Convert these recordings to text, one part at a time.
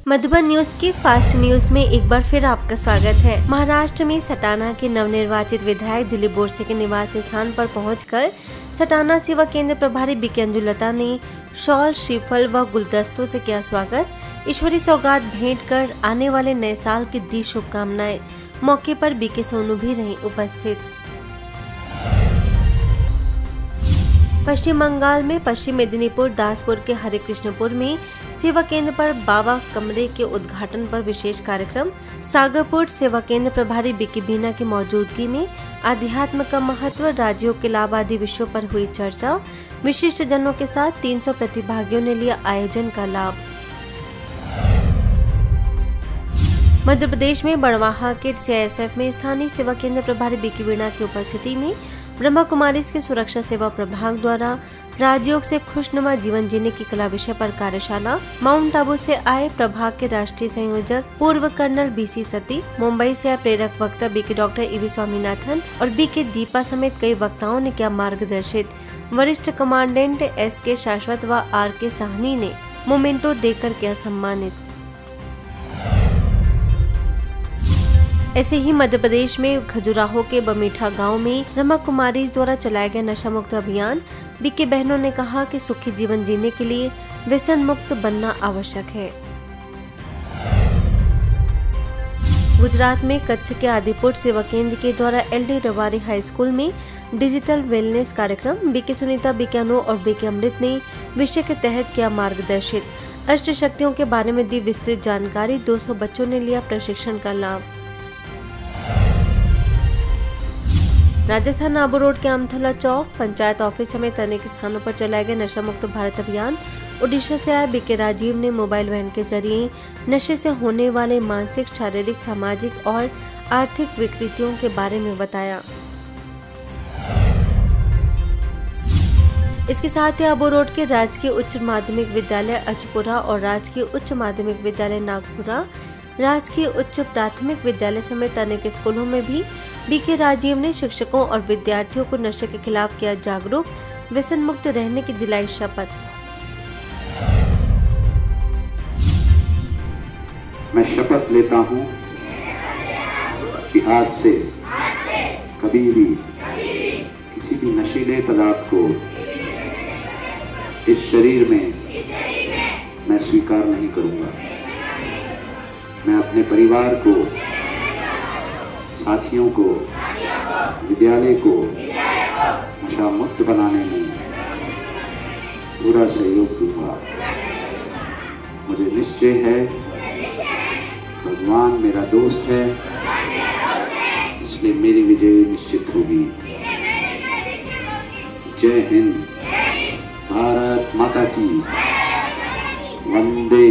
Madhuban news की fast news में एक बार फिर आपका स्वागत है। महाराष्ट्र में सटाना के नवनिर्वाचित विधायक दिलीप बोरसे के निवास स्थान पर पहुंचकर सटाना सेवा केंद्र प्रभारी बीके अंजुलता ने शॉल, श्रीफल व गुलदस्तों से किया स्वागत। ईश्वरी सौगात भेंट कर आने वाले नए साल की दी शुभकामनाएं। मौके पर बीके सोनू भी रही उपस्थित। पश्चिम बंगाल में पश्चिम मेदिनीपुर दासपुर के हरे कृष्णपुर में सेवा केंद्र पर बाबा कमरे के उद्घाटन पर विशेष कार्यक्रम। सागरपुर सेवा केंद्र प्रभारी बीके बीना की मौजूदगी में आध्यात्म का महत्व, राज्यों के लाभ आदि विषयों पर हुई चर्चा। विशिष्ट जनों के साथ 300 प्रतिभागियों ने लिया आयोजन का लाभ। मध्य प्रदेश में बड़वाहा के CISF में स्थानीय सेवा केंद्र प्रभारी बीके बीना की उपस्थिति में ब्रह्मा कुमारीज के सुरक्षा सेवा प्रभाग द्वारा राजयोग से खुशनुमा जीवन जीने की कला विषय पर कार्यशाला। माउंट आबू से आए प्रभाग के राष्ट्रीय संयोजक पूर्व कर्नल BC सती, मुंबई से आए प्रेरक वक्ता बीके डॉक्टर EV स्वामीनाथन और बीके दीपा समेत कई वक्ताओं ने किया मार्गदर्शित। वरिष्ठ कमांडेंट SK शाश्वत व RK साहनी ने मोमेंटो देकर किया सम्मानित। ऐसे ही मध्य प्रदेश में खजुराहो के बमीठा गांव में ब्रह्मा कुमारीज द्वारा चलाया गया नशा मुक्त अभियान। बीके बहनों ने कहा कि सुखी जीवन जीने के लिए व्यसन मुक्त बनना आवश्यक है। गुजरात में कच्छ के आदिपुर सेवा केंद्र के द्वारा LD रवारी हाई स्कूल में डिजिटल वेलनेस कार्यक्रम। बीके सुनीता, बीके अनु और बीके अमृत ने विषय के तहत किया मार्गदर्शित। अष्ट शक्तियों के बारे में दी विस्तृत जानकारी। 200 बच्चों ने लिया प्रशिक्षण का लाभ। राजस्थान आबू रोड के अमथला चौक, पंचायत ऑफिस समेत अनेक स्थानों पर चलाए गए नशा मुक्त भारत अभियान। ओडिशा से आए बीके राजीव ने मोबाइल वैन के जरिए नशे से होने वाले मानसिक, शारीरिक, सामाजिक और आर्थिक विकृतियों के बारे में बताया। इसके साथ ही आबू रोड के राजकीय उच्च माध्यमिक विद्यालय अचपुरा और राजकीय उच्च माध्यमिक विद्यालय नागपुरा, राजकीय उच्च प्राथमिक विद्यालय समेत अनेक स्कूलों में भी बीके राजीव ने शिक्षकों और विद्यार्थियों को नशे के खिलाफ किया जागरूक। व्यसन मुक्त रहने की दिलाई शपथ। मैं शपथ लेता हूँ कि आज से कभी भी किसी भी नशीले पदार्थ को इस शरीर में मैं स्वीकार नहीं करूँगा। मैं अपने परिवार को, साथियों को, विद्यालय को नशा मुक्त बनाने में पूरा सहयोग दूंगा। मुझे निश्चय है भगवान मेरा दोस्त है, इसलिए मेरी विजय निश्चित होगी। जय हिंद, भारत माता की, वंदे।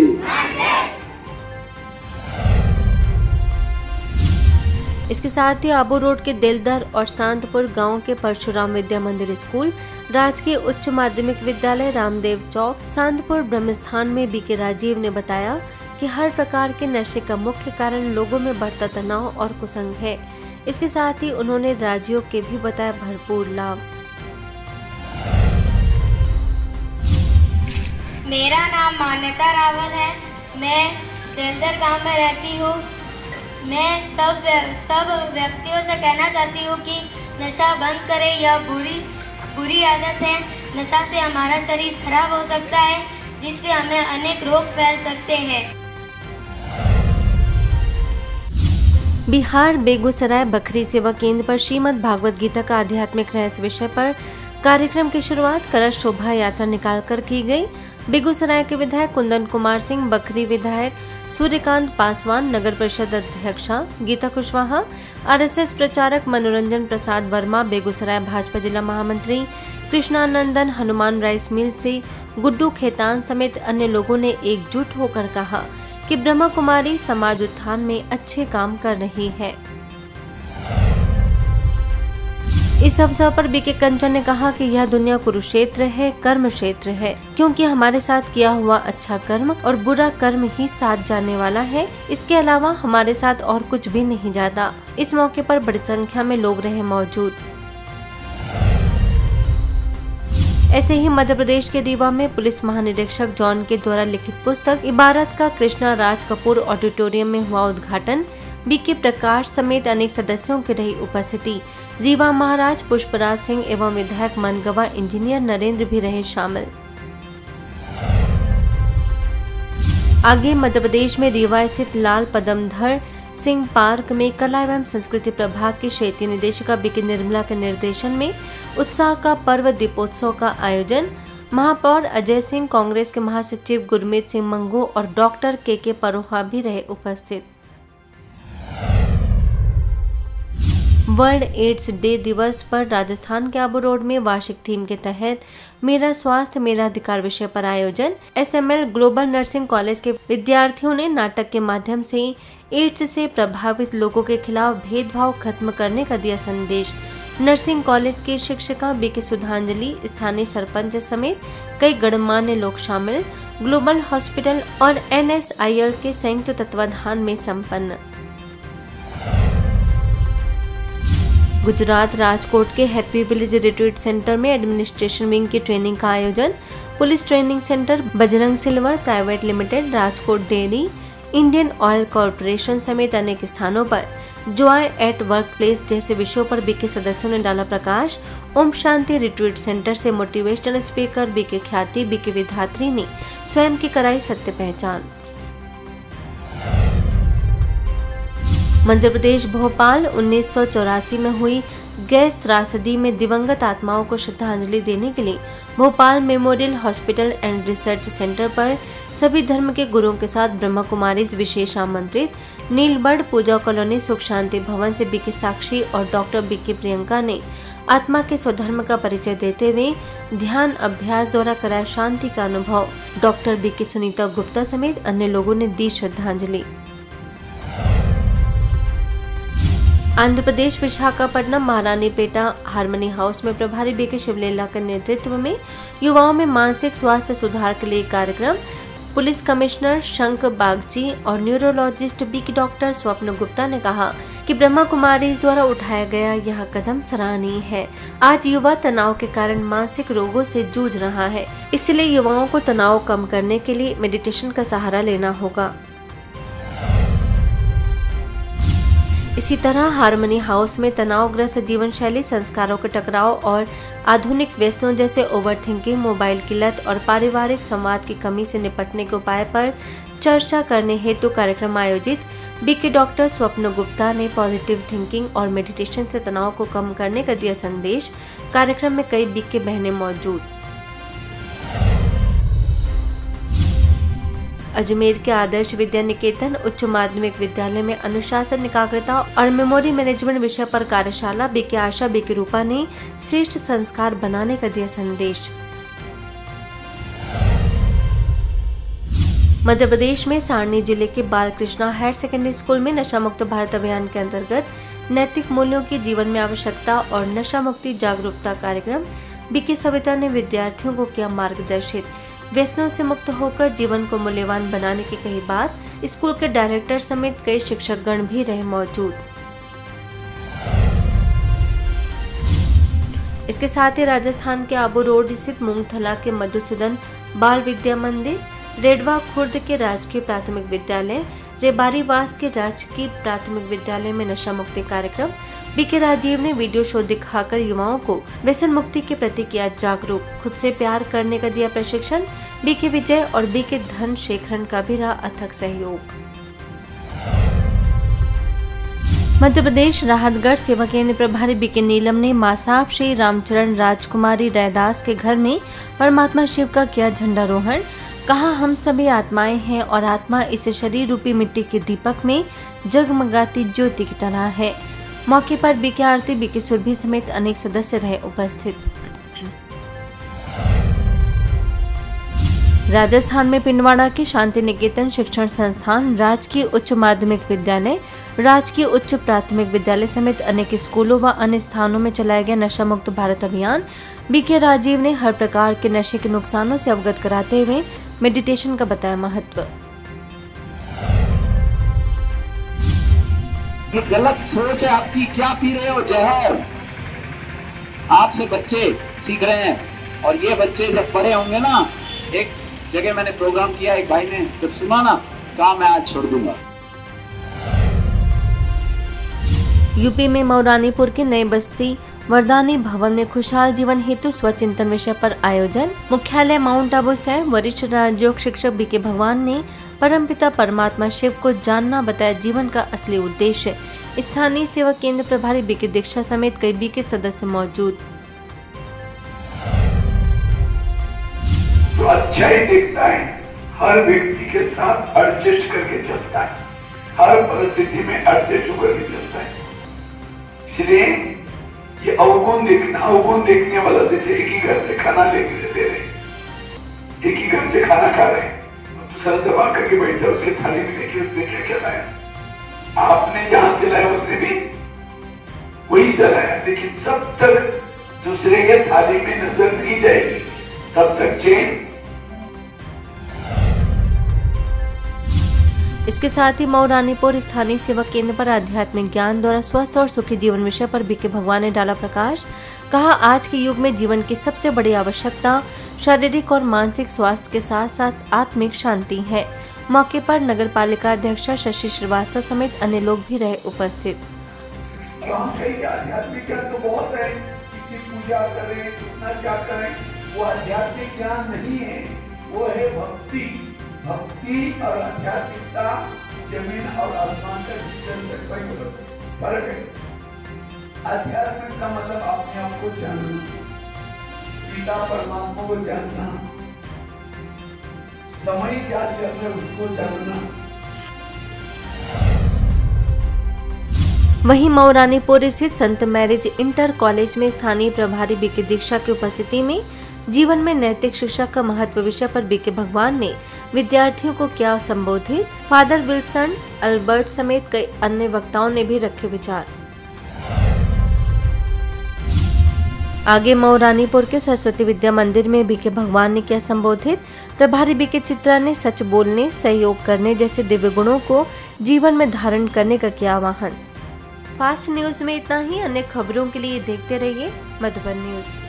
इसके साथ ही आबू रोड के दिलदर और शांतपुर गांव के परशुराम विद्या मंदिर स्कूल, राजकीय उच्च माध्यमिक विद्यालय रामदेव चौक, शांतपुर ब्रह्मस्थान में बीके राजीव ने बताया कि हर प्रकार के नशे का मुख्य कारण लोगों में बढ़ता तनाव और कुसंग है। इसके साथ ही उन्होंने राजयोग के भी बताया भरपूर लाभ। मेरा नाम मान्यता रावल है। मैं दिलदर गांव में रहती हूँ। मैं सब व्यक्तियों से कहना चाहती हूँ कि नशा बंद करें। यह बुरी आदत है। नशा से हमारा शरीर खराब हो सकता है, जिससे हमें अनेक रोग फैल सकते हैं। बिहार बेगूसराय बखरी सेवा केंद्र पर श्रीमद् भागवत गीता का आध्यात्मिक रहस्य विषय पर कार्यक्रम की शुरुआत कलश शोभा यात्रा निकालकर की गई। बेगूसराय के विधायक कुंदन कुमार सिंह, बखरी विधायक सूर्यकांत पासवान, नगर परिषद अध्यक्षा गीता कुशवाहा, RSS प्रचारक मनोरंजन प्रसाद वर्मा, बेगूसराय भाजपा जिला महामंत्री कृष्णानंदन, हनुमान राइस मिल से गुड्डू खेतान समेत अन्य लोगों ने एकजुट होकर कहा कि ब्रह्मा कुमारी समाज उत्थान में अच्छे काम कर रही है। इस अवसर पर बीके कंचन ने कहा कि यह दुनिया कुरुक्षेत्र है, कर्म क्षेत्र है, क्योंकि हमारे साथ किया हुआ अच्छा कर्म और बुरा कर्म ही साथ जाने वाला है। इसके अलावा हमारे साथ और कुछ भी नहीं जाता। इस मौके पर बड़ी संख्या में लोग रहे मौजूद। ऐसे ही मध्य प्रदेश के रीवा में पुलिस महानिरीक्षक जॉन के द्वारा लिखित पुस्तक इबारत का कृष्णा राज कपूर ऑडिटोरियम में हुआ उद्घाटन। बीके प्रकाश समेत अनेक सदस्यों की रही उपस्थिति। रीवा महाराज पुष्पराज सिंह एवं विधायक मनगवा इंजीनियर नरेंद्र भी रहे शामिल। आगे मध्य प्रदेश में रीवा स्थित लाल पदमधर सिंह पार्क में कला एवं संस्कृति प्रभाग की क्षेत्रीय निदेशिका बीके निर्मला के निर्देशन में उत्साह का पर्व दीपोत्सव का आयोजन। महापौर अजय सिंह, कांग्रेस के महासचिव गुरमीत सिंह मंगू और डॉक्टर के परोहा भी रहे उपस्थित। वर्ल्ड एड्स डे दिवस पर राजस्थान के आबू रोड में वार्षिक थीम के तहत मेरा स्वास्थ्य मेरा अधिकार विषय पर आयोजन। SML ग्लोबल नर्सिंग कॉलेज के विद्यार्थियों ने नाटक के माध्यम से एड्स से प्रभावित लोगों के खिलाफ भेदभाव खत्म करने का दिया संदेश। नर्सिंग कॉलेज की शिक्षिका बीके सुधांजलि, स्थानीय सरपंच समेत कई गणमान्य लोग शामिल। ग्लोबल हॉस्पिटल और NSIL के संयुक्त तत्वाधान में संपन्न। गुजरात राजकोट के हैप्पी विलेज रिट्रीट सेंटर में एडमिनिस्ट्रेशन विंग की ट्रेनिंग का आयोजन। Police training centre, Bajrang silver private limited, Rajkot dairy, Indian oil corporation समेत अनेक स्थानों पर जॉय एट वर्क प्लेस जैसे विषयों पर बीके सदस्यों ने डाला प्रकाश। ओम शांति रिट्रीट सेंटर से मोटिवेशनल स्पीकर बीके ख्याति बीके विधात्री ने स्वयं की कराई सत्य पहचान। मध्य प्रदेश भोपाल 1984 में हुई गैस त्रासदी में दिवंगत आत्माओं को श्रद्धांजलि देने के लिए Bhopal memorial hospital and research centre पर सभी धर्म के गुरुओं के साथ ब्रह्मा कुमारीज विशेष आमंत्रित। नीलबर्ड पूजा कॉलोनी सुख शांति भवन से बीके साक्षी और डॉक्टर बीके प्रियंका ने आत्मा के स्वधर्म का परिचय देते हुए ध्यान अभ्यास द्वारा कराया शांति का अनुभव। डॉक्टर बीके सुनीता गुप्ता समेत अन्य लोगों ने दी श्रद्धांजलि। आंध्र प्रदेश विशाखापट्टनम महारानीपेटा हारमनी हाउस में प्रभारी बीके शिवलीला के नेतृत्व में युवाओं में मानसिक स्वास्थ्य सुधार के लिए कार्यक्रम। पुलिस कमिश्नर शंख बागची और न्यूरोलॉजिस्ट बीके डॉक्टर स्वप्न गुप्ता ने कहा कि ब्रह्मा कुमारीज द्वारा उठाया गया यह कदम सराहनीय है। आज युवा तनाव के कारण मानसिक रोगों से जूझ रहा है, इसलिए युवाओं को तनाव कम करने के लिए मेडिटेशन का सहारा लेना होगा। इसी तरह हारमनी हाउस में तनावग्रस्त जीवन शैली, संस्कारों के टकराव और आधुनिक व्यसनों जैसे ओवरथिंकिंग, मोबाइल की लत और पारिवारिक संवाद की कमी से निपटने के उपाय पर चर्चा करने हेतु कार्यक्रम आयोजित। बीके डॉक्टर स्वप्न गुप्ता ने पॉजिटिव थिंकिंग और मेडिटेशन से तनाव को कम करने का दिया संदेश। कार्यक्रम में कई बीके बहनें मौजूद। अजमेर के आदर्श विद्या निकेतन उच्च माध्यमिक विद्यालय में अनुशासन, एकाग्रता और मेमोरी मैनेजमेंट विषय पर कार्यशाला। बीके आशा बीके रूपा ने श्रेष्ठ संस्कार बनाने का दिया संदेश। मध्य प्रदेश में सारणी जिले के बालकृष्णा हायर सेकेंडरी स्कूल में नशा मुक्त भारत अभियान के अंतर्गत नैतिक मूल्यों की जीवन में आवश्यकता और नशा मुक्ति जागरूकता कार्यक्रम। बीके सविता ने विद्यार्थियों को किया मार्गदर्शित। व्यसनों से मुक्त होकर जीवन को मूल्यवान बनाने की कही बात। स्कूल के डायरेक्टर समेत कई शिक्षकगण भी रहे मौजूद। इसके साथ ही राजस्थान के आबू रोड स्थित मूंगथला के मधुसूदन बाल विद्या मंदिर, रेडवा खुर्द के राजकीय प्राथमिक विद्यालय, रेबारीवास के राजकीय प्राथमिक विद्यालय में नशा मुक्ति कार्यक्रम। बीके राजीव ने वीडियो शो दिखाकर युवाओं को व्यसन मुक्ति के प्रति किया जागरूक। खुद से प्यार करने का दिया प्रशिक्षण। बीके विजय और बीके धन शेखरन का भी रहा अथक सहयोग। मध्य प्रदेश राहतगढ़ सेवा केंद्र प्रभारी बीके नीलम ने मां साहब श्री रामचरण राजकुमारी रैदास के घर में परमात्मा शिव का किया झंडारोहण। कहा, हम सभी आत्माएं हैं और आत्मा इस शरीर रूपी मिट्टी के दीपक में जगमगाती ज्योति की तरह है। मौके पर बीके आरती, बीके सुरभि समेत अनेक सदस्य रहे उपस्थित। राजस्थान में पिंडवाड़ा के शांति निकेतन शिक्षण संस्थान, राजकीय उच्च माध्यमिक विद्यालय, राजकीय उच्च प्राथमिक विद्यालय समेत अनेक स्कूलों व अन्य स्थानों में चलाया गया नशा मुक्त भारत अभियान। बीके राजीव ने हर प्रकार के नशे के नुकसानों से अवगत कराते हुए मेडिटेशन का बताया महत्व। ये गलत सोच है आपकी, क्या पी रहे हो जहर। आपसे बच्चे सीख रहे हैं और ये बच्चे जब बड़े होंगे ना, एक जगह मैंने प्रोग्राम किया, एक भाई ने जब सुना ना, कहा मैं आज छोड़ दूंगा। यूपी में मऊरानीपुर के नए बस्ती वरदानी भवन में खुशहाल जीवन हेतु स्वचिंतन विषय पर आयोजन। मुख्यालय माउंट आबू से वरिष्ठ राजयोग शिक्षक बीके भगवान ने परमपिता परमात्मा शिव को जानना बताया जीवन का असली उद्देश्य। स्थानीय सेवा केंद्र प्रभारी बीके दीक्षा समेत कई बीके सदस्य मौजूद। तो अच्छा ही दिखता है, हर व्यक्ति के साथ एडजस्ट करके चलता है, हर परिस्थिति में एडजस्ट होकर के चलता है। इसलिए ये अवगुण देखने वाला, जैसे एक ही घर से खाना ले रहे, एक ही घर से खाना खा रहे, दूसरा दबा करके बैठा, उसके थाली में देखिए उसने क्या क्या लाया, आपने जहां से लाया उसने भी वही से लाया, लेकिन जब तक दूसरे के थाली में नजर नहीं जाएगी तब तक चैन। इसके साथ ही मऊरानीपुर स्थानीय सेवा केंद्र पर आध्यात्मिक ज्ञान द्वारा स्वस्थ और सुखी जीवन विषय पर बीके भगवान ने डाला प्रकाश। कहा, आज के युग में जीवन की सबसे बड़ी आवश्यकता शारीरिक और मानसिक स्वास्थ्य के साथ साथ आत्मिक शांति है। मौके पर नगर पालिका अध्यक्ष शशि श्रीवास्तव समेत अन्य लोग भी रहे उपस्थित। आध्यात्मिक ज्ञान तो बहुत है, कितनी पूजा करें, कितना क्या करें, वो आध्यात्मिक ज्ञान नहीं है, वो है भक्ति। भक्ति और आध्यात्मिकता जमीन और आसमान का फर्क है। आध्यात्मिक का मतलब अपने आप को जानना, पिता परमात्मा को जानना, समय क्या चल रहा है उसको जानना। वहीं मऊरानीपुर स्थित संत मैरिज इंटर कॉलेज में स्थानीय प्रभारी बीके दीक्षा की उपस्थिति में जीवन में नैतिक शिक्षा का महत्व विषय पर बीके भगवान ने विद्यार्थियों को क्या संबोधित। फादर विल्सन अल्बर्ट समेत कई अन्य वक्ताओं ने भी रखे विचार। आगे मऊरानीपुर के सरस्वती विद्या मंदिर में बीके भगवान ने किया संबोधित। प्रभारी बीके चित्रा ने सच बोलने, सहयोग करने जैसे दिव्य गुणों को जीवन में धारण करने का किया आह्वान। फास्ट न्यूज में इतना ही। अन्य खबरों के लिए देखते रहिए मधुबन न्यूज।